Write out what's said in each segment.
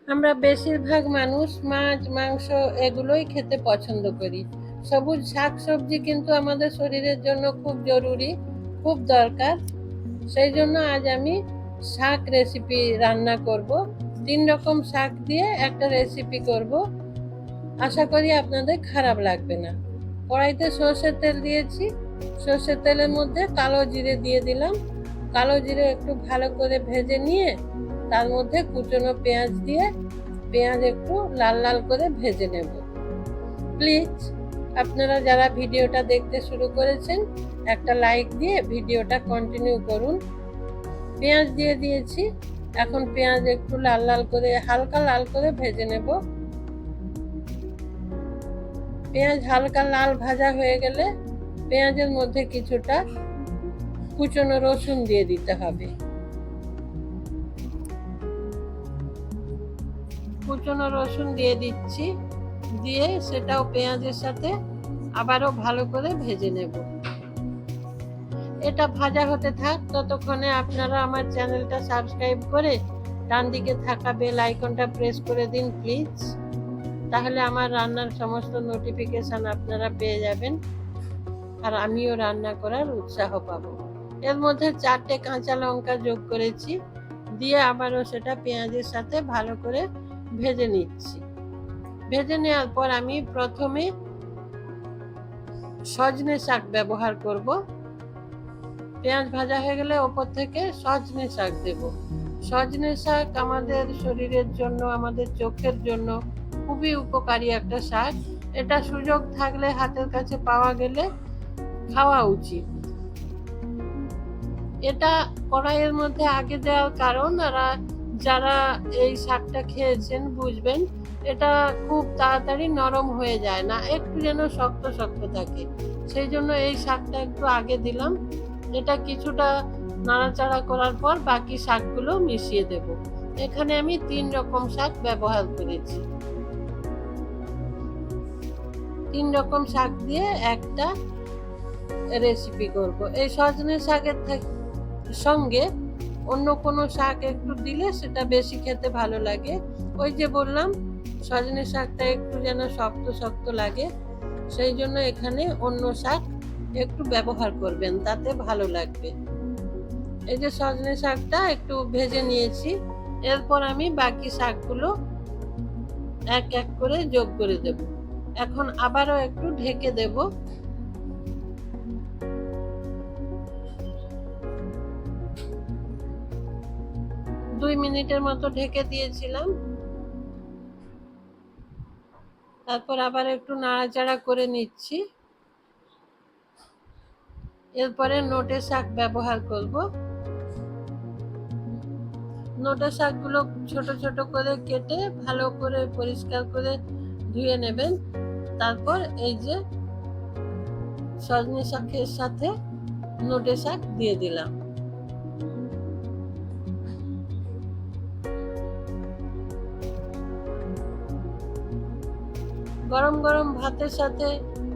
আমরা বেশিরভাগ মানুষ মাছ মাংস এগুলোই খেতে পছন্দ করি। সবুজ শাক সবজি কিন্তু আমাদের শরীরের জন্য খুব জরুরি, খুব দরকার। সেই জন্য আজ আমি শাক রেসিপি রান্না করব। 3 রকম শাক দিয়ে একটা রেসিপি করব। আশা করি আপনাদের খারাপ লাগবে না। কড়াইতে সর্ষের তেল দিয়েছি। সর্ষের তেলের মধ্যে কালো জিরে দিয়ে দিলাম। কালো জিরে একটু ভালো করে ভেজে নিয়ে তার মধ্যে কুচনো পেঁয়াজ দিয়ে পেঁয়াজ একটু লাল লাল করে ভেজে নেব। প্লিজ আপনারা যারা ভিডিওটা দেখতে শুরু করেছেন একটা লাইক দিয়ে ভিডিওটা কন্টিনিউ করুন। পেঁয়াজ দিয়ে দিয়েছি। এখন পেঁয়াজ একটু লাল লাল করে হালকা লাল করে ভেজে নেব। পেঁয়াজ হালকা লাল ভাজা হয়ে গেলে পেঁয়াজের মধ্যে কিছুটা কুচনো রসুন দিয়ে দিতে হবে। কুচনো রসুন দিয়ে দিচ্ছি, দিয়ে সেটাও পেঁয়াজের সাথে আবারও ভালো করে ভেজে নেব। এটা ভাজা হতে থাক, ততক্ষণে আপনারা আমার চ্যানেলটা সাবস্ক্রাইব করে ডান দিকে থাকা বেল আইকনটা প্রেস করে দিন প্লিজ। তাহলে আমার রান্নার সমস্ত নোটিফিকেশন আপনারা পেয়ে যাবেন আর আমিও রান্না করার উৎসাহ পাবো। এর মধ্যে 4টে কাঁচা লঙ্কা যোগ করেছি, দিয়ে আবারও সেটা পেঁয়াজের সাথে ভালো করে ভেজে নিচ্ছি। ভেজে নেওয়ার পর আমি প্রথমে সজনে শাক ব্যবহার করব। পেঁয়াজ ভাজা হয়ে গেলে ওপর থেকে সজনে শাক দেব। সজনে শাক আমাদের শরীরের জন্য, আমাদের চোখের জন্য খুবই উপকারী একটা শাক। এটা সুযোগ থাকলে হাতের কাছে পাওয়া গেলে খাওয়া উচিত। এটা কড়াইয়ের মধ্যে আগে দেওয়ার কারণ যারা এই শাকটা খেয়েছেন বুঝবেন, এটা খুব তাড়াতাড়ি নরম হয়ে যায় না, একটু যেন শক্ত শক্ত থাকে। সেই জন্য এই শাকটা একটু আগে দিলাম। এটা কিছুটা নাড়াচাড়া করার পর বাকি শাকগুলো মিশিয়ে দেব। এখানে আমি 3 রকম শাক ব্যবহার করেছি। 3 রকম শাক দিয়ে একটা রেসিপি করব। এই সজনে শাকের সঙ্গে অন্য কোনো শাক একটু দিলে সেটা বেশি খেতে ভালো লাগে। ওই যে বললাম সজনে শাকটা একটু যেন শক্ত শক্ত লাগে, সেই জন্য এখানে অন্য শাক একটু ব্যবহার করবেন, তাতে ভালো লাগবে। এই যে সজনে শাকটা একটু ভেজে নিয়েছি, এরপর আমি বাকি শাকগুলো এক এক করে যোগ করে দেব। এখন আবারও একটু ঢেকে দেব। 2 মিনিটের মতো ঢেকে দিয়েছিলাম। তারপর আবার একটু নাড়াচাড়া করে নিচ্ছি। এরপরে নোটে শাক ব্যবহার করব। নোটে শাকগুলো ছোট ছোট করে কেটে ভালো করে পরিষ্কার করে ধুয়ে নেবেন। তারপর এই যে সজনে শাকের সাথে নোটে শাক দিয়ে দিলাম। গরম গরম ভাতের সাথে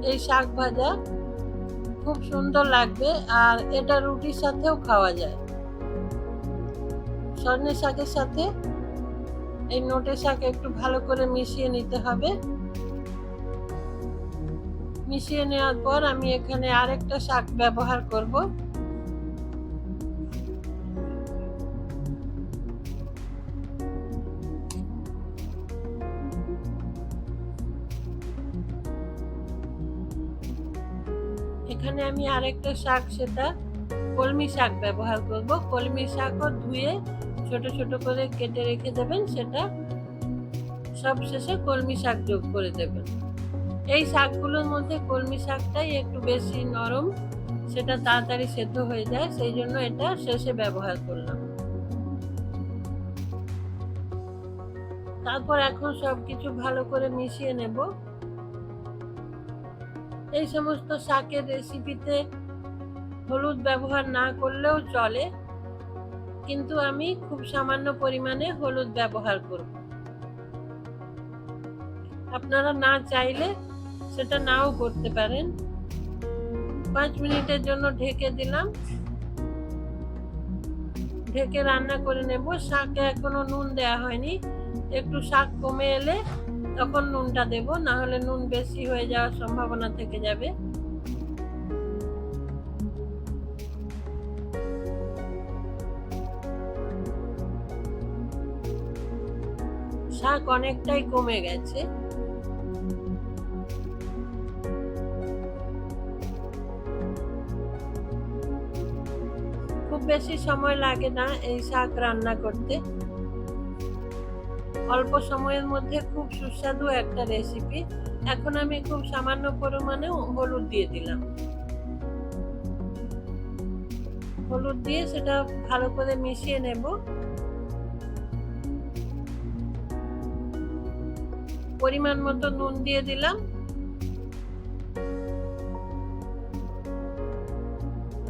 এই শাক ভাজা খুব সুন্দর লাগবে, আর এটা রুটির সাথেও খাওয়া যায়। সজনে শাকের সাথে এই নোটে শাক একটু ভালো করে মিশিয়ে নিতে হবে। মিশিয়ে নেওয়ার পর আমি এখানে আরেকটা শাক ব্যবহার করব। এখানে আমি আরেকটা শাক, সেটা কলমি শাক ব্যবহার করব। কলমি শাকও ধুয়ে ছোট ছোট করে কেটে রেখে দেবেন, সেটা সব শেষে কলমি শাক যোগ করে দেবেন। এই শাকগুলোর মধ্যে কলমি শাকটাই একটু বেশি নরম, সেটা তাড়াতাড়ি সেদ্ধ হয়ে যায়, সেই জন্য এটা শেষে ব্যবহার করলাম। তারপর এখন সবকিছু ভালো করে মিশিয়ে নেব। এই সমস্ত শাকের রেসিপিতে হলুদ ব্যবহার না করলেও চলে, কিন্তু আমি খুব সামান্য পরিমাণে হলুদ ব্যবহার করব। আপনারা না চাইলে সেটা নাও করতে পারেন। 5 মিনিটের জন্য ঢেকে দিলাম। ঢেকে রান্না করে নেব। শাকে এখনো নুন দেওয়া হয়নি, একটু শাক কমে এলে তখন নুনটা দেব, না হলে নুন বেশি হয়ে যাওয়ার সম্ভাবনা থেকে যাবে। শাক অনেকটাই কমে গেছে। খুব বেশি সময় লাগে না এই শাক রান্না করতে, অল্প সময়ের মধ্যে খুব সুস্বাদু একটা রেসিপি। এখন আমি খুব সামান্য পরিমাণে হলুদ দিয়ে দিলাম। হলুদ দিয়ে সেটা ভালো করে মিশিয়ে নেব। পরিমাণ মতো নুন দিয়ে দিলাম।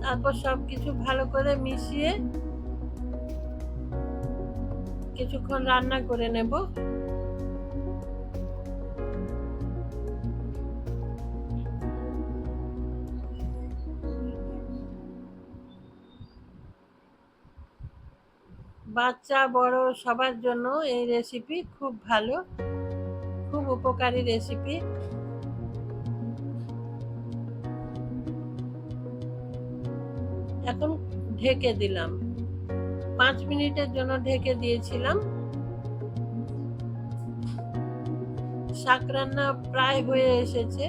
তারপর সবকিছু ভালো করে মিশিয়ে কিছুক্ষণ রান্না করে নেব। বাচ্চা বড় সবার জন্য এই রেসিপি খুব ভালো, খুব উপকারী রেসিপি। এখন ঢেকে দিলাম, 5 মিনিটের জন্য ঢেকে দিয়েছিলাম। শাক রান্না প্রায় হয়ে এসেছে।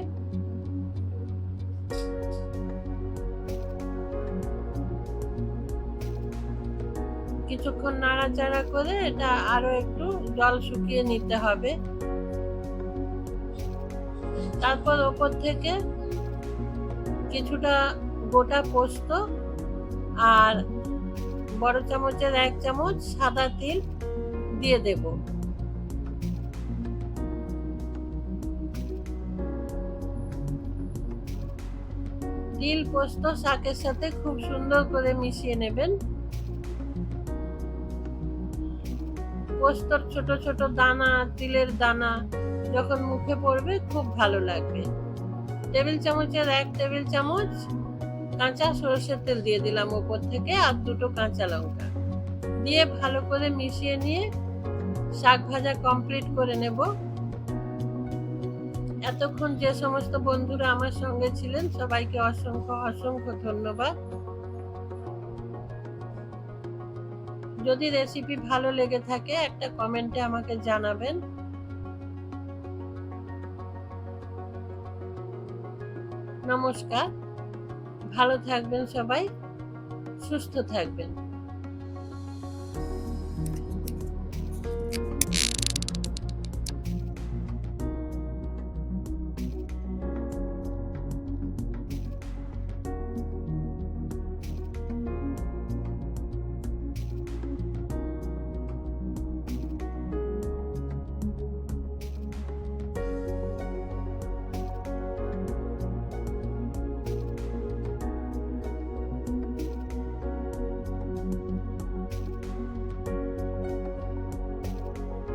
কিছুক্ষণ নাড়াচাড়া করে এটা আরো একটু জল শুকিয়ে নিতে হবে। তারপর ওপর থেকে কিছুটা গোটা পোস্ত আর বড় চামচের 1 চামচ সাদা তিল দিয়ে দেব। তিল পোস্ত শাকের সাথে খুব সুন্দর করে মিশিয়ে নেবেন। পোস্তর ছোট ছোট দানা, তিলের দানা যখন মুখে পড়বে খুব ভালো লাগবে। টেবিল চামচের 1 টেবিল চামচ কাঁচা সরষের তেল দিয়ে দিলাম উপর থেকে, আর 2টো কাঁচা লঙ্কা দিয়ে ভালো করে মিশিয়ে নিয়ে শাক ভাজা কমপ্লিট করে নেব। এতক্ষণ যে সমস্ত বন্ধুরা আমার সঙ্গে ছিলেন সবাইকে অসংখ্য অসংখ্য ধন্যবাদ। যদি রেসিপি ভালো লেগে থাকে একটা কমেন্টে আমাকে জানাবেন। নমস্কার, ভালো থাকবেন সবাই, সুস্থ থাকবেন।